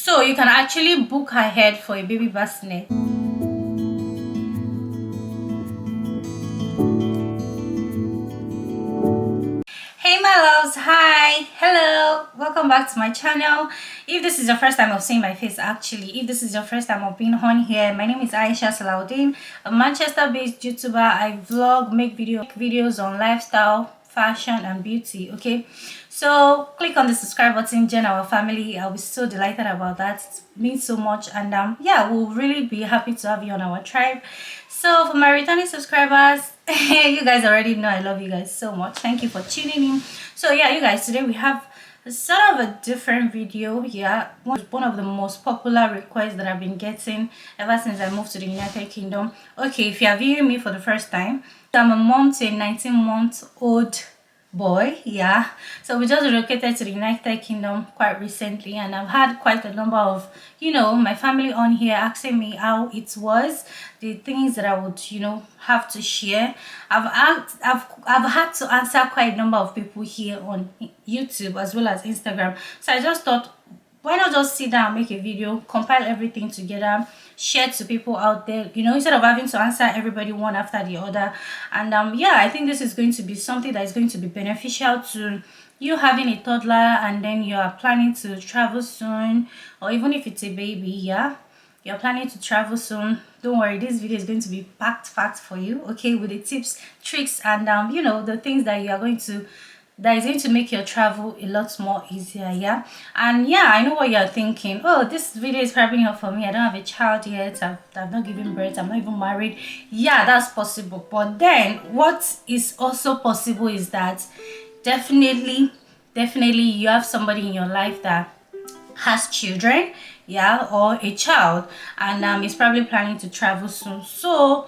So you can actually book ahead for a baby bassinet. Hey my loves, hi, hello, welcome back to my channel. If this is your first time of seeing my face, actually if this is your first time of being on here, my name is Aisha Salaudin, a Manchester based YouTuber. I vlog, make videos on lifestyle, fashion and beauty. Okay, so click on the subscribe button, join our family. I'll be so delighted about that. It means so much, and yeah, we'll really be happy to have you on our tribe. So for my returning subscribers, you guys already know I love you guys so much. Thank you for tuning in. So yeah, you guys, today we have sort of a different video. Yeah, one of the most popular requests that I've been getting ever since I moved to the United Kingdom. Okay, if you are viewing me for the first time, I'm a mom to a 19-month-old boy. Yeah, so we just relocated to the United Kingdom quite recently, and I've had quite a number of my family on here asking me how it was, the things that I would have to share. I've had to answer quite a number of people here on YouTube as well as Instagram, so I just thought, why not just sit down, make a video, compile everything together, share to people out there, instead of having to answer everybody one after the other. And yeah, I think this is going to be something that is going to be beneficial to you having a toddler and then you are planning to travel soon, or even if it's a baby. Yeah, you're planning to travel soon, don't worry, this video is going to be packed for you, okay, with the tips, tricks, and the things that is going to make your travel a lot more easier. Yeah, and yeah, I know what you're thinking. Oh, this video is probably not for me. I don't have a child yet. I've not given birth. I'm not even married. Yeah, that's possible. But then what is also possible is that definitely you have somebody in your life that has children, yeah, or a child, and is probably planning to travel soon. So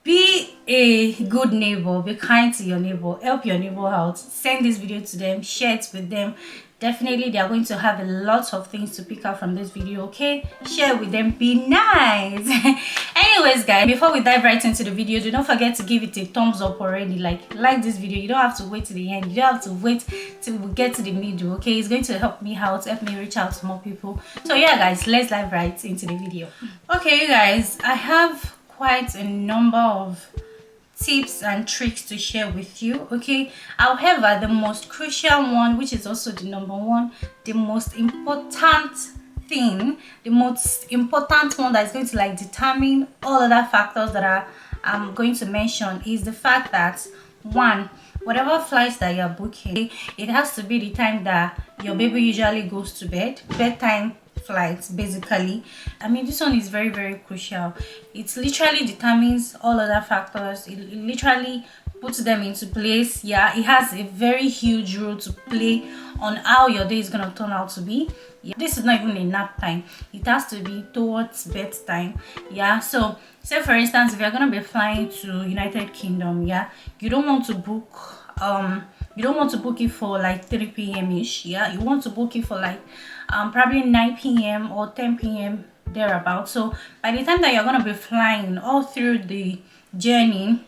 be a good neighbor, be kind to your neighbor, help your neighbor out, send this video to them, share it with them. Definitely they are going to have a lot of things to pick up from this video. Okay, share with them, be nice. Anyways guys, before we dive right into the video, do not forget to give it a thumbs up already. Like this video. You don't have to wait to the end, you don't have to wait till we get to the middle. Okay, it's going to help me out, help me reach out to more people. So yeah guys, let's dive right into the video. Okay you guys, I have quite a number of tips and tricks to share with you. Okay, however, the most crucial one, which is also the number one, the most important thing, the most important one that is going to like determine all other factors that I'm going to mention, is the fact that one, whatever flights that you're booking, it has to be the time that your baby usually goes to bed, bedtime flights basically. I mean, this one is very crucial. It literally determines all other factors. It literally puts them into place. Yeah, it has a very huge role to play on how your day is gonna turn out to be. Yeah, this is not even a nap time, it has to be towards bedtime. Yeah, so say for instance, if you're gonna be flying to United Kingdom, yeah, you don't want to book it for like 3 p.m. ish. Yeah, you want to book it for like probably 9 p.m. or 10 p.m. thereabout. So by the time that you're going to be flying all through the journey,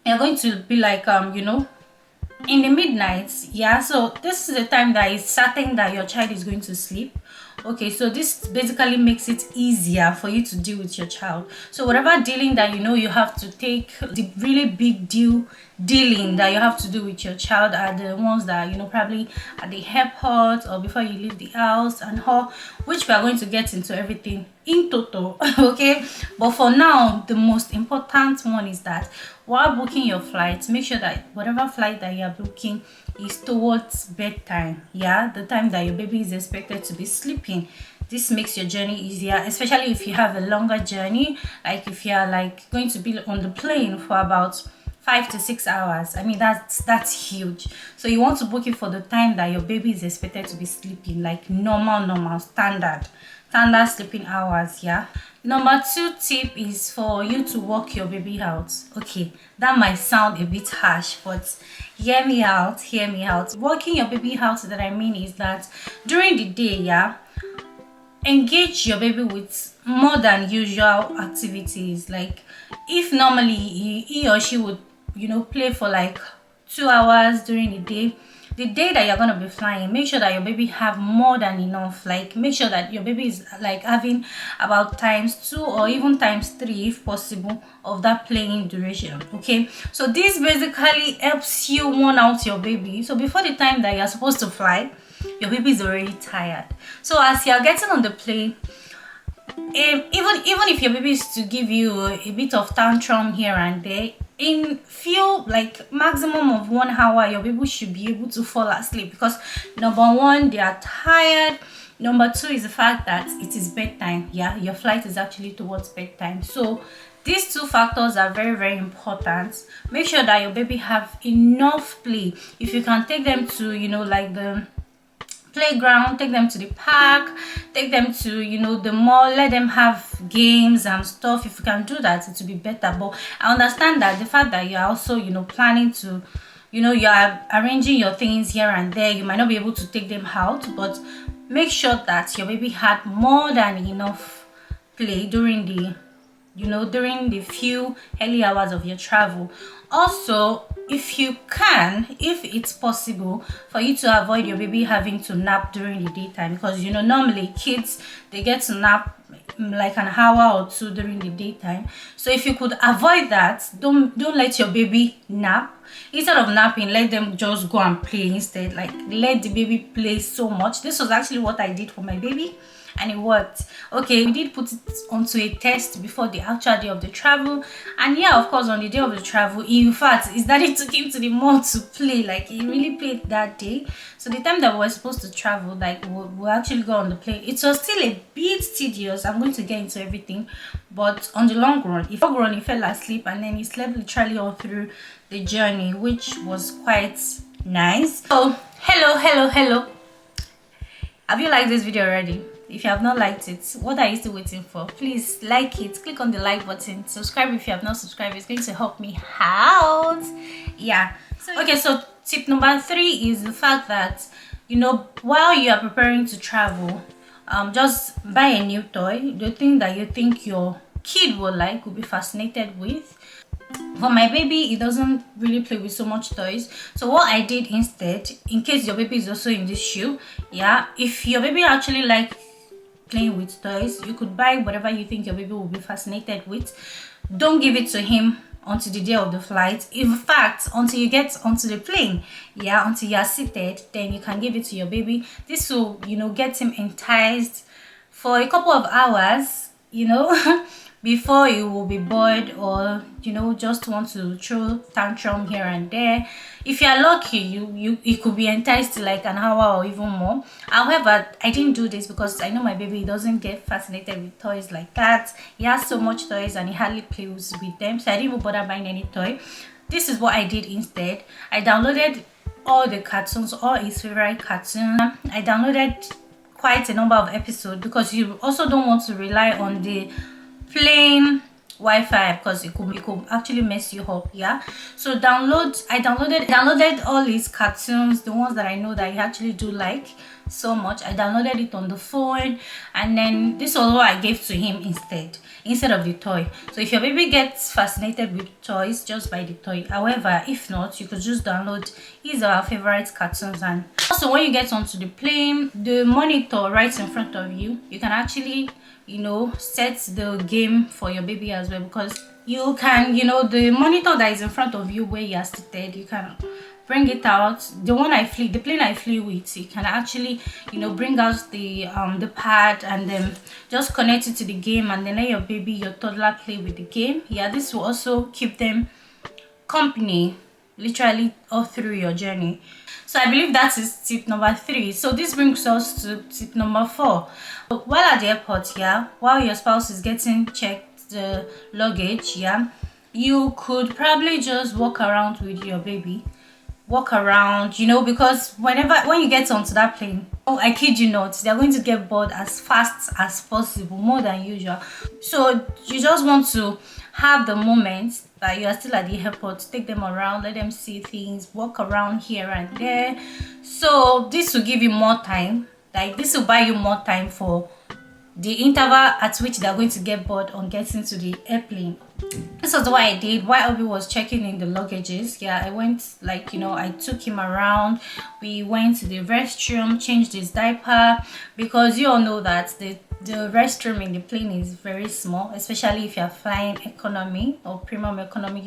you're going to be like in the midnight. Yeah, so this is the time that is certain that your child is going to sleep. Okay, so this basically makes it easier for you to deal with your child. So whatever dealing that you have to take, the really big dealing that you have to do with your child are the ones that probably at the airport or before you leave the house and all, which we are going to get into everything in total. Okay, but for now, the most important one is that while booking your flights, make sure that whatever flight that you are booking is towards bedtime. Yeah, the time that your baby is expected to be sleeping. This makes your journey easier, especially if you have a longer journey, like if you are like going to be on the plane for about 5 to 6 hours. I mean, that's huge. So you want to book it for the time that your baby is expected to be sleeping, like normal standard sleeping hours. Yeah. Number 2 tip is for you to walk your baby out. Okay, that might sound a bit harsh, but hear me out. Walking your baby out, that I mean is that during the day, yeah, engage your baby with more than usual activities. Like if normally he or she would play for like 2 hours during the day, the day that you're going to be flying, make sure that your baby have more than enough. Like make sure that your baby is like having about ×2 or even ×3 if possible of that playing duration. Okay, so this basically helps you warn out your baby, so before the time that you're supposed to fly, your baby is already tired. So as you're getting on the plane, even if your baby is to give you a bit of tantrum here and there, in few like maximum of 1 hour, your baby should be able to fall asleep, because number one, they are tired. Number two is the fact that it is bedtime. Yeah, your flight is actually towards bedtime. So these two factors are very, very important. Make sure that your baby have enough play. If you can take them to, you know, like the playground, take them to the park, take them to, you know, the mall, let them have games and stuff. If you can do that, it will be better. But I understand that the fact that you're also, you know, planning to, you know, you are arranging your things here and there, you might not be able to take them out, but make sure that your baby had more than enough play during the, you know, during the few early hours of your travel. Also, if you can, if it's possible for you to avoid your baby having to nap during the daytime, because you know normally kids, they get to nap like an hour or two during the daytime. So if you could avoid that, don't let your baby nap. Instead of napping, let them just go and play instead. Like let the baby play so much. This was actually what I did for my baby, and it worked. Okay, we did put it onto a test before the actual day of the travel, and yeah, of course, on the day of the travel, in fact, his daddy took him to the mall to play. Like he really played that day. So the time that we were supposed to travel, like we actually go on the plane, it was still a bit tedious. I'm going to get into everything, but on the long run, he fell asleep, and then he slept literally all through the journey, which was quite nice. So hello, have you liked this video already? If you have not liked it, what are you still waiting for? Please like it, click on the like button, subscribe if you have not subscribed. It's going to help me out. Yeah, okay, so tip number 3 is the fact that, you know, while you are preparing to travel, just buy a new toy, the thing that you think your kid will like, will be fascinated with. For my baby, he doesn't really play with so much toys. So what I did instead, in case your baby is also in this shoe, yeah, if your baby actually like playing with toys, you could buy whatever you think your baby will be fascinated with. Don't give it to him until the day of the flight. In fact, until you get onto the plane, yeah, until you are seated, then you can give it to your baby. This will, you know, get him enticed for a couple of hours, you know, before you will be bored, or you know, just want to throw tantrum here and there. If you are lucky, you could be enticed to like an hour or even more. However, I didn't do this because I know my baby doesn't get fascinated with toys like that. He has so much toys and he hardly plays with them, so I didn't even bother buying any toy. This is what I did instead. I downloaded all the cartoons, all his favorite cartoons. I downloaded quite a number of episodes, because you also don't want to rely on the plain Wi-Fi, because it could actually mess you up. Yeah, so I downloaded all his cartoons, the ones that I know that he actually do like so much. I downloaded it on the phone, and then this was what I gave to him instead of the toy. So if your baby gets fascinated with toys, just buy the toy. However, if not, you could just download his our favorite cartoons. And also, when you get onto the plane, the monitor right in front of you, you can actually, you know, set the game for your baby as well, because you can, you know, the monitor that is in front of you where you are seated, you can bring it out. The plane I flew with, you can actually, you know, bring out the pad and then just connect it to the game, and then let your baby, your toddler, play with the game. Yeah, this will also keep them company literally all through your journey. So I believe that is tip number 3. So this brings us to tip number 4. While at the airport, yeah, while your spouse is getting checked the luggage, yeah, you could probably just walk around with your baby. Walk around, you know, because when you get onto that plane, oh, I kid you not, they're going to get bored as fast as possible, more than usual. So you just want to have the moment that you are still at the airport, take them around, let them see things, walk around here and there. So this will give you more time. Like this will buy you more time for the interval at which they're going to get bored on getting to the airplane. This was what I did while Obi was checking in the luggages. Yeah, I went, like, I took him around. We went to the restroom, changed his diaper, because you all know that the restroom in the plane is very small, especially if you're flying economy or premium economy.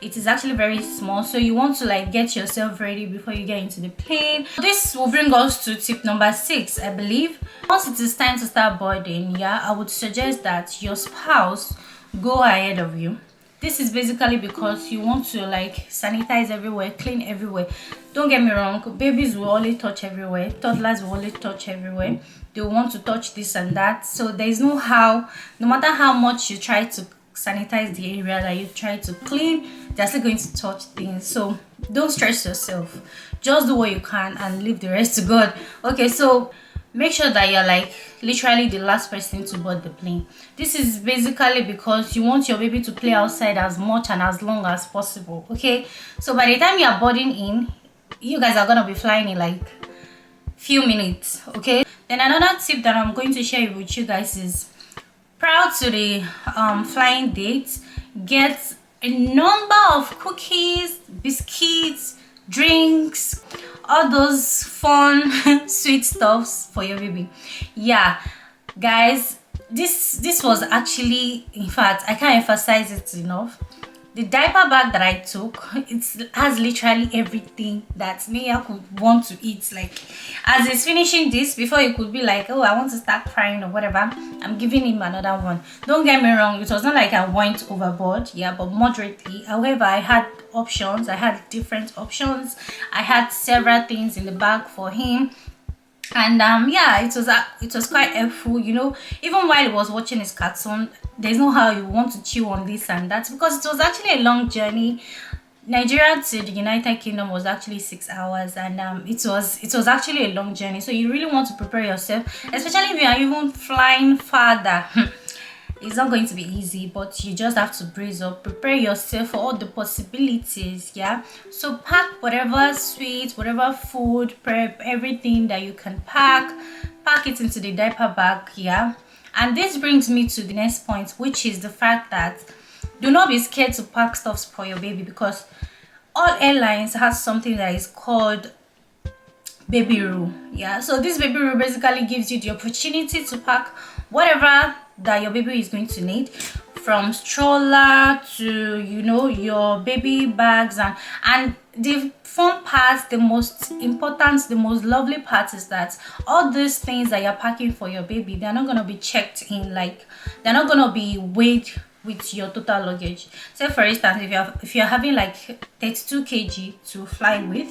It is actually very small, so you want to like get yourself ready before you get into the plane. This will bring us to tip number 6, I believe. Once it is time to start boarding, yeah, I would suggest that your spouse go ahead of you. This is basically because you want to like sanitize everywhere, clean everywhere. Don't get me wrong, babies will only touch everywhere, toddlers will only touch everywhere. They want to touch this and that, so there is no matter how much you try to sanitize the area that you try to clean, they're still going to touch things. So don't stress yourself, just do what you can and leave the rest to God. Okay, so make sure that you're like literally the last person to board the plane. This is basically because you want your baby to play outside as much and as long as possible. Okay, so by the time you are boarding in, you guys are gonna be flying in like few minutes. Okay, then another tip that I'm going to share with you guys is, prior to the flying date, get a number of cookies, biscuits, drinks, all those fun sweet stuffs for your baby. Yeah, guys, this was actually, in fact, I can't emphasize it enough. The diaper bag that I took, it has literally everything that Mia could want to eat. Like, as he's finishing this, before he could be like, oh, I want to start crying or whatever, I'm giving him another one. Don't get me wrong, it was not like I went overboard, yeah, but moderately. However, I had options. I had different options. I had several things in the bag for him. And yeah, it was quite helpful. Even while he was watching his cartoon, there's no how you want to chew on this and that, because it was actually a long journey. Nigeria to the United Kingdom was actually 6 hours, and it was actually a long journey. So you really want to prepare yourself, especially if you are even flying farther. It's not going to be easy, but you just have to brace up, prepare yourself for all the possibilities. Yeah, so pack whatever sweet, whatever food, prep everything that you can pack it into the diaper bag. Yeah, and this brings me to the next point, which is the fact that do not be scared to pack stuff for your baby, because all airlines has something that is called baby rule. Yeah, so this baby rule basically gives you the opportunity to pack whatever that your baby is going to need, from stroller to your baby bags. And the fun part, the most important, the most lovely part is that all these things that you're packing for your baby, they're not going to be checked in, like they're not going to be weighed with your total luggage. Say for instance, if you're having like 32 kg to fly with,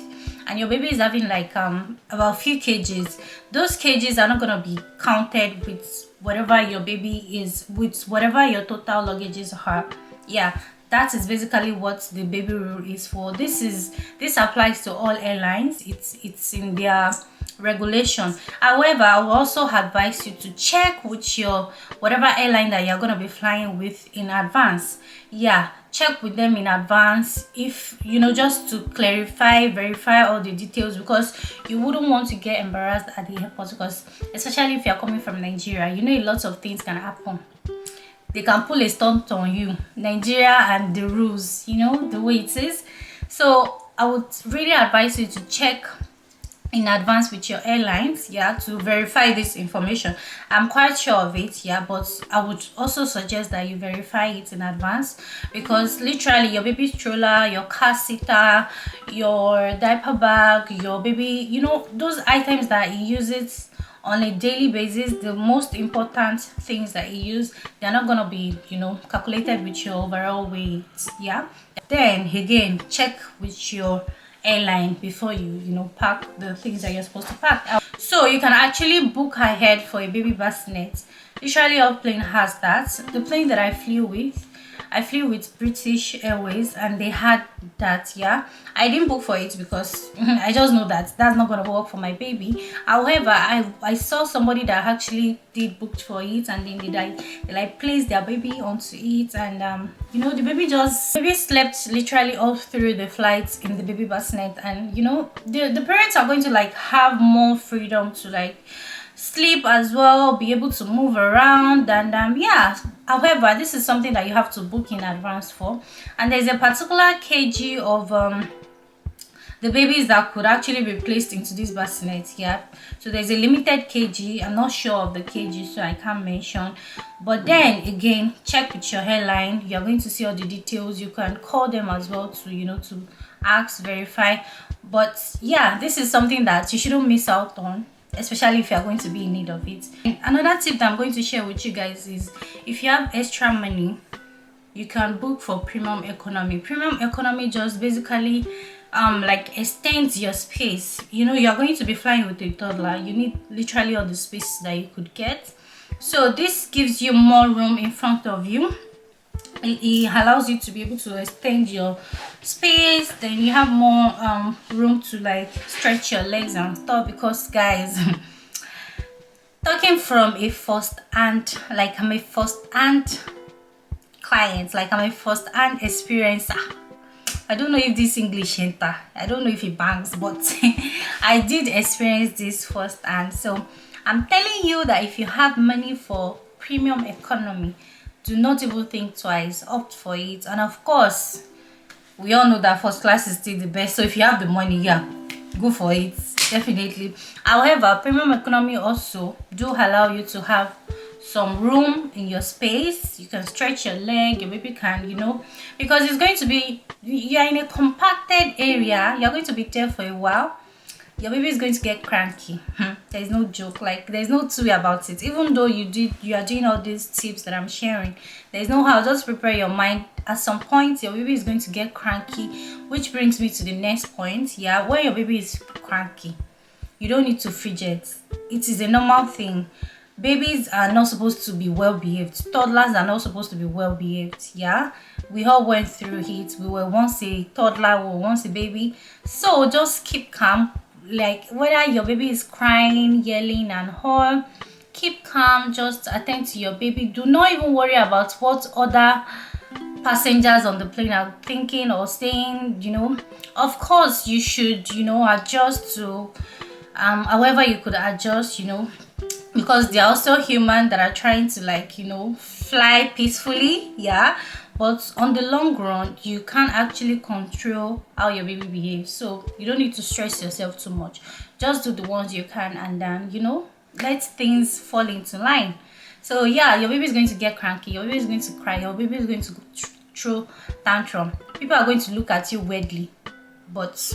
and your baby is having like about few kgs, those kgs are not going to be counted with whatever your baby is, with whatever your total luggages are. Yeah, that is basically what the baby rule is for. This applies to all airlines. It's in their regulation. However, I will also advise you to check with your whatever airline that you're going to be flying with in advance. Yeah, check with them in advance, if just to verify all the details, because you wouldn't want to get embarrassed at the airport, because especially if you're coming from Nigeria, a lot of things can happen. They can pull a stunt on you. Nigeria and the rules, the way it is. So I would really advise you to check in advance with your airlines, yeah, to verify this information. I'm quite sure of it, yeah, but I would also suggest that you verify it in advance, because literally your baby stroller, your car seater, your diaper bag, your baby, those items that he uses on a daily basis, the most important things that he use, they're not gonna be calculated with your overall weight. Yeah, then again, check with your airline before you pack the things that you're supposed to pack. So you can actually book ahead for a baby bassinet. Literally all plane has that. The plane that I flew with British Airways, and they had that. Yeah, I didn't book for it because I just know that that's not gonna work for my baby. However, I saw somebody that actually did book for it, and then they placed their baby onto it, and the baby slept literally all through the flights in the baby bassinet. And the parents are going to have more freedom to sleep as well, be able to move around, and yeah. However, this is something that you have to book in advance for, and there's a particular kg of the babies that could actually be placed into this bassinet. Yeah, so there's a limited kg. I'm not sure of the kg, so I can't mention, but then again, check with your hairline. You're going to see all the details. You can call them as well to, you know, to ask, verify. But yeah, this is something that you shouldn't miss out on, especially if you're going to be in need of it. Another tip that I'm going to share with you guys is, if you have extra money, you can book for premium economy. Premium economy just basically like extends your space. You know, you're going to be flying with a toddler. You need literally all the space that you could get. So this gives you more room in front of you. It allows you to be able to extend your space. Then you have more room to like stretch your legs and stuff, because guys, talking from a first hand, like I'm a first hand client, like I'm a first hand experiencer. I don't know if this English enter, I don't know if it bangs, but I did experience this first hand. So I'm telling you that if you have money for premium economy, do not even think twice, opt for it. And of course, we all know that first class is still the best, so if you have the money, yeah, go for it, definitely. However, premium economy also do allow you to have some room in your space. You can stretch your leg, your baby can, you know, because it's going to be, you're in a compacted area, you're going to be there for a while. Your baby is going to get cranky. There's no joke, like there's no two way about it. Even though you are doing all these tips that I'm sharing, there's no how. Just prepare your mind. At some point your baby is going to get cranky, which brings me to the next point. Yeah, when your baby is cranky, you don't need to fidget. It is a normal thing. Babies are not supposed to be well behaved. Toddlers are not supposed to be well behaved. Yeah, we all went through it. We were once a toddler, we were once a baby. So just keep calm. Like whether your baby is crying, yelling and all, keep calm. Just attend to your baby. Do not even worry about what other passengers on the plane are thinking or saying. You know, of course you should, you know, adjust to however you could adjust, you know, because they are also human that are trying to, like, you know, fly peacefully. Yeah, but on the long run you can't actually control how your baby behaves, so you don't need to stress yourself too much. Just do the ones you can, and then, you know, let things fall into line. So yeah, your baby is going to get cranky, your baby is going to cry, your baby is going to throw tantrum. People are going to look at you weirdly, but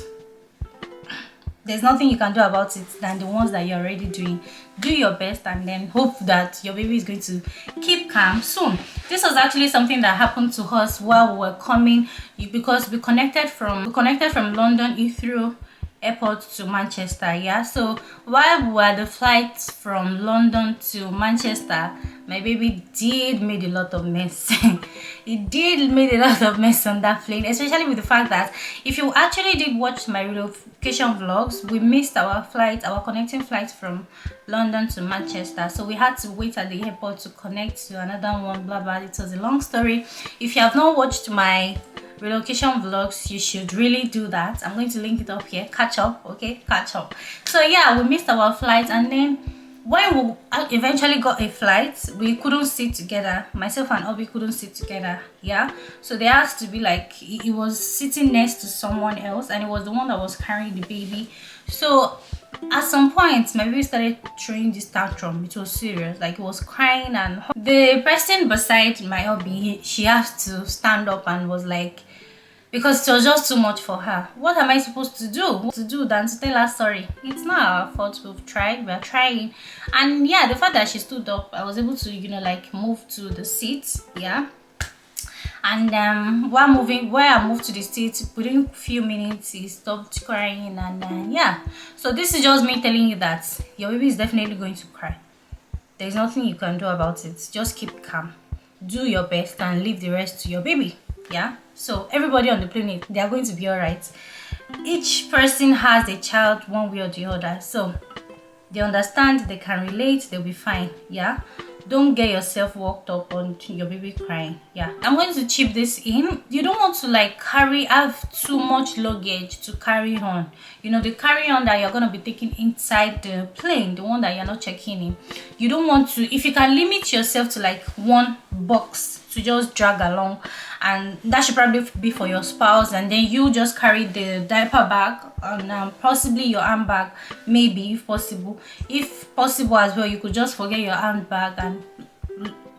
there's nothing you can do about it than the ones that you're already doing. Do your best and then hope that your baby is going to keep calm soon. This was actually something that happened to us while we were coming, because we connected from London Heathrow Airport to Manchester. Yeah, so while we were at the flight from London to Manchester, my baby did made a lot of mess. It did made a lot of mess on that plane, especially with the fact that if you actually did watch my relocation vlogs, we missed our flight, our connecting flight from London to Manchester. So we had to wait at the airport to connect to another one, blah blah. It was a long story. If you have not watched my relocation vlogs, you should really do that. I'm going to link it up here. Catch up, okay? Catch up. So yeah, we missed our flight, and then when we eventually got a flight, we couldn't sit together. Myself and Obi couldn't sit together. Yeah, so there has to be like, he was sitting next to someone else, and it was the one that was carrying the baby. So at some point my baby started throwing this tantrum. It was serious, like it was crying, and the person beside my hubby, she has to stand up and was like, because it was just too much for her. What am I supposed to do than to tell her sorry? It's not our fault. We've tried, we're trying. And yeah, the fact that she stood up, I was able to, you know, like move to the seat. Yeah, and while I moved to the seat, within a few minutes he stopped crying. And yeah, so this is just me telling you that your baby is definitely going to cry. There's nothing you can do about it. Just keep calm, do your best, and leave the rest to your baby. Yeah, so everybody on the planet, they are going to be all right. Each person has a child one way or the other, so they understand, they can relate, they'll be fine. Yeah, don't get yourself worked up on your baby crying. Yeah, I'm going to chip this in. You don't want to like have too much luggage to carry on. You know, the carry on that you're going to be taking inside the plane, the one that you're not checking in. You don't want to, if you can limit yourself to like one box to just drag along, and that should probably be for your spouse, and then you just carry the diaper bag and possibly your handbag, maybe if possible as well. You could just forget your handbag and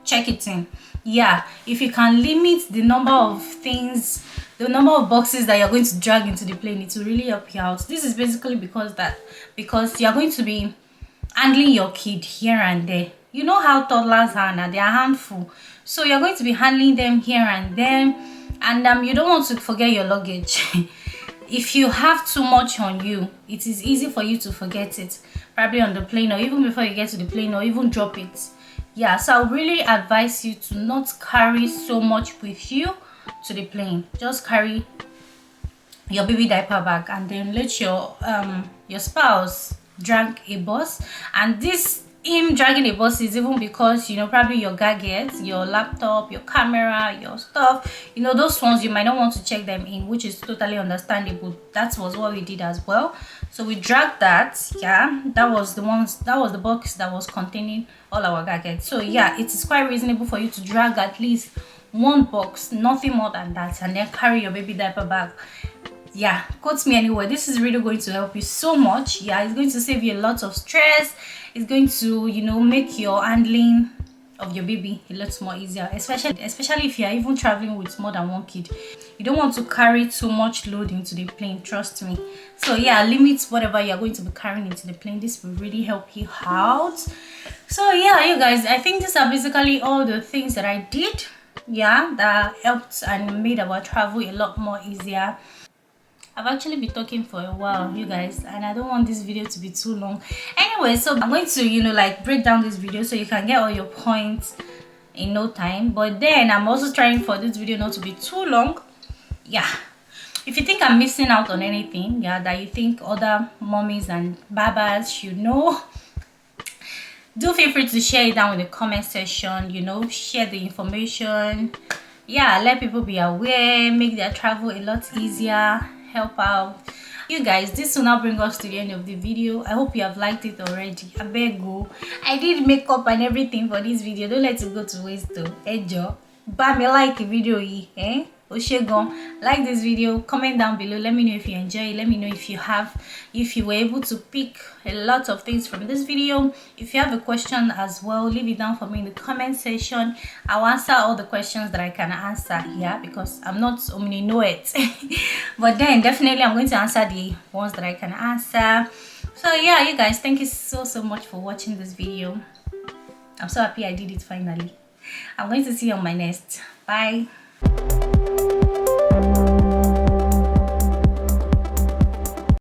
check it in. Yeah, if you can limit the number of things, the number of boxes that you're going to drag into the plane, it will really help you out. This is basically because you're going to be handling your kid here and there. You know how toddlers are now, they are handful, so you're going to be handling them here and there, and you don't want to forget your luggage. If you have too much on you, it is easy for you to forget it, probably on the plane, or even before you get to the plane, or even drop it. Yeah, so I would really advise you to not carry so much with you to the plane. Just carry your baby diaper bag, and then let your spouse drag a bus. And this him dragging a bus is even because, you know, probably your gadgets, your laptop, your camera, your stuff, you know, those ones you might not want to check them in, which is totally understandable. That was what we did as well. So we dragged that. Yeah, that was the box that was containing all our gadgets. So yeah, it is quite reasonable for you to drag at least one box, nothing more than that, and then carry your baby diaper bag. Yeah, quote me anywhere. This is really going to help you so much. Yeah, it's going to save you a lot of stress. It's going to, you know, make your handling of your baby a lot more easier, especially if you're even traveling with more than one kid. You don't want to carry too much load into the plane, trust me. So yeah, limit whatever you're going to be carrying into the plane. This will really help you out. So yeah, you guys, I think these are basically all the things that I did, yeah, that helped and made our travel a lot more easier. I've actually been talking for a while, you guys, and I don't want this video to be too long. Anyway, so I'm going to, you know, like break down this video so you can get all your points in no time. But then I'm also trying for this video not to be too long. Yeah, if you think I'm missing out on anything, yeah, that you think other mommies and babas should know, do feel free to share it down in the comment section. You know, share the information. Yeah, let people be aware, make their travel a lot easier, help out. You guys, this will now bring us to the end of the video. I hope you have liked it already. I beg you, I did makeup and everything for this video. Don't let it go to waste though. Hey Joe, but me like the video, eh? Oshegon, like this video, comment down below, let me know if you enjoy it, let me know if you were able to pick a lot of things from this video. If you have a question as well, leave it down for me in the comment section. I'll answer all the questions that I can answer here, because I'm not omni-know-it. But then definitely I'm going to answer the ones that I can answer. So yeah, you guys, thank you so much for watching this video. I'm so happy I did it finally. I'm going to see you on my next. Bye.